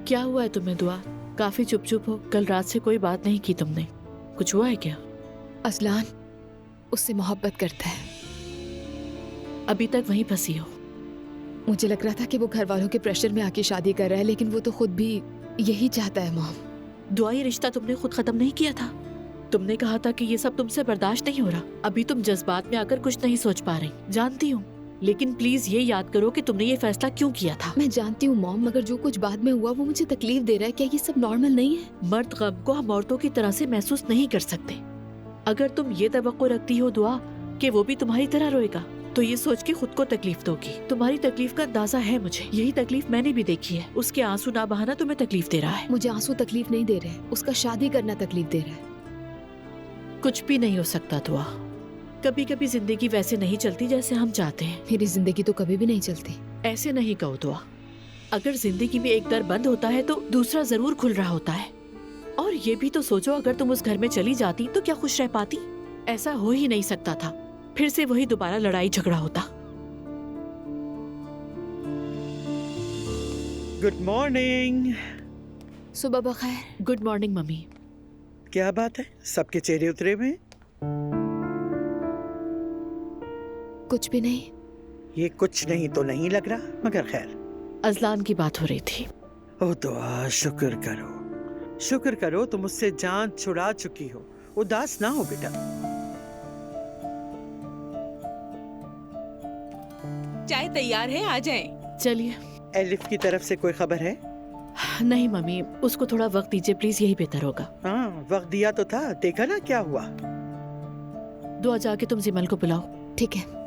क्या हुआ है तुम्हें दुआ? काफी चुप चुप हो। कल रात से कोई बात नहीं की तुमने, कुछ हुआ है क्या? अजलान उससे मोहब्बत करता है। अभी तक वहीं फंसी हो? मुझे लग रहा था कि वो घर वालों के प्रेशर में आके शादी कर रहा है, लेकिन वो तो खुद भी यही चाहता है मॉम। दुआ, ये रिश्ता तुमने खुद खत्म नहीं किया था। तुमने कहा था कि ये सब तुमसे बर्दाश्त नहीं हो रहा। अभी तुम जज्बात में आकर कुछ नहीं सोच पा रही, जानती हूँ, लेकिन प्लीज ये याद करो कि तुमने ये फैसला क्यों किया था। मैं जानती हूँ मॉम, मगर जो कुछ बाद में हुआ वो मुझे तकलीफ दे रहा है। क्या ये सब नॉर्मल नहीं है? मर्द गम को हम औरतों की तरह से महसूस नहीं कर सकते। अगर तुम ये तवक्को रखती हो दुआ कि वो भी तुम्हारी तरह रोएगा, तो ये सोच के खुद को तकलीफ दोगी। तुम्हारी तकलीफ का अंदाजा है मुझे, यही तकलीफ मैंने भी देखी है। उसके आंसू ना बहाना तुम्हें तकलीफ दे रहा है। मुझे आंसू तकलीफ नहीं दे रहे, उसका शादी करना तकलीफ दे रहा है। कुछ भी नहीं हो सकता दुआ। कभी कभी जिंदगी वैसे नहीं चलती जैसे हम चाहते हैं। मेरी जिंदगी तो कभी भी नहीं चलती। ऐसे नहीं कहो दुआ। अगर जिंदगी में एक दर बंद होता है तो दूसरा जरूर खुल रहा होता है। और ये भी तो सोचो, अगर तुम उस घर में चली जाती तो क्या खुश रह पाती? ऐसा हो ही नहीं सकता था। फिर से वही दोबारा लड़ाई झगड़ा होता। Good morning. सुबह बखैर। Good morning mummy. क्या बात है, सबके चेहरे उतरे हुए हैं? कुछ भी नहीं। ये कुछ नहीं तो नहीं लग रहा, मगर खैर। अजलान की बात हो रही थी। ओ दुआ, शुक्र करो, शुक्र करो तुम मुझसे जान छुड़ा चुकी हो। उदास ना हो बेटा। चाय तैयार है, आ जाएं। चलिए। एलिफ की तरफ से कोई खबर है? नहीं मम्मी, उसको थोड़ा वक्त दीजिए प्लीज, यही बेहतर होगा। हाँ, वक्त दिया तो था, देखा ना क्या हुआ। दुआ, जाके तुम जिमल को बुलाओ। ठीक है।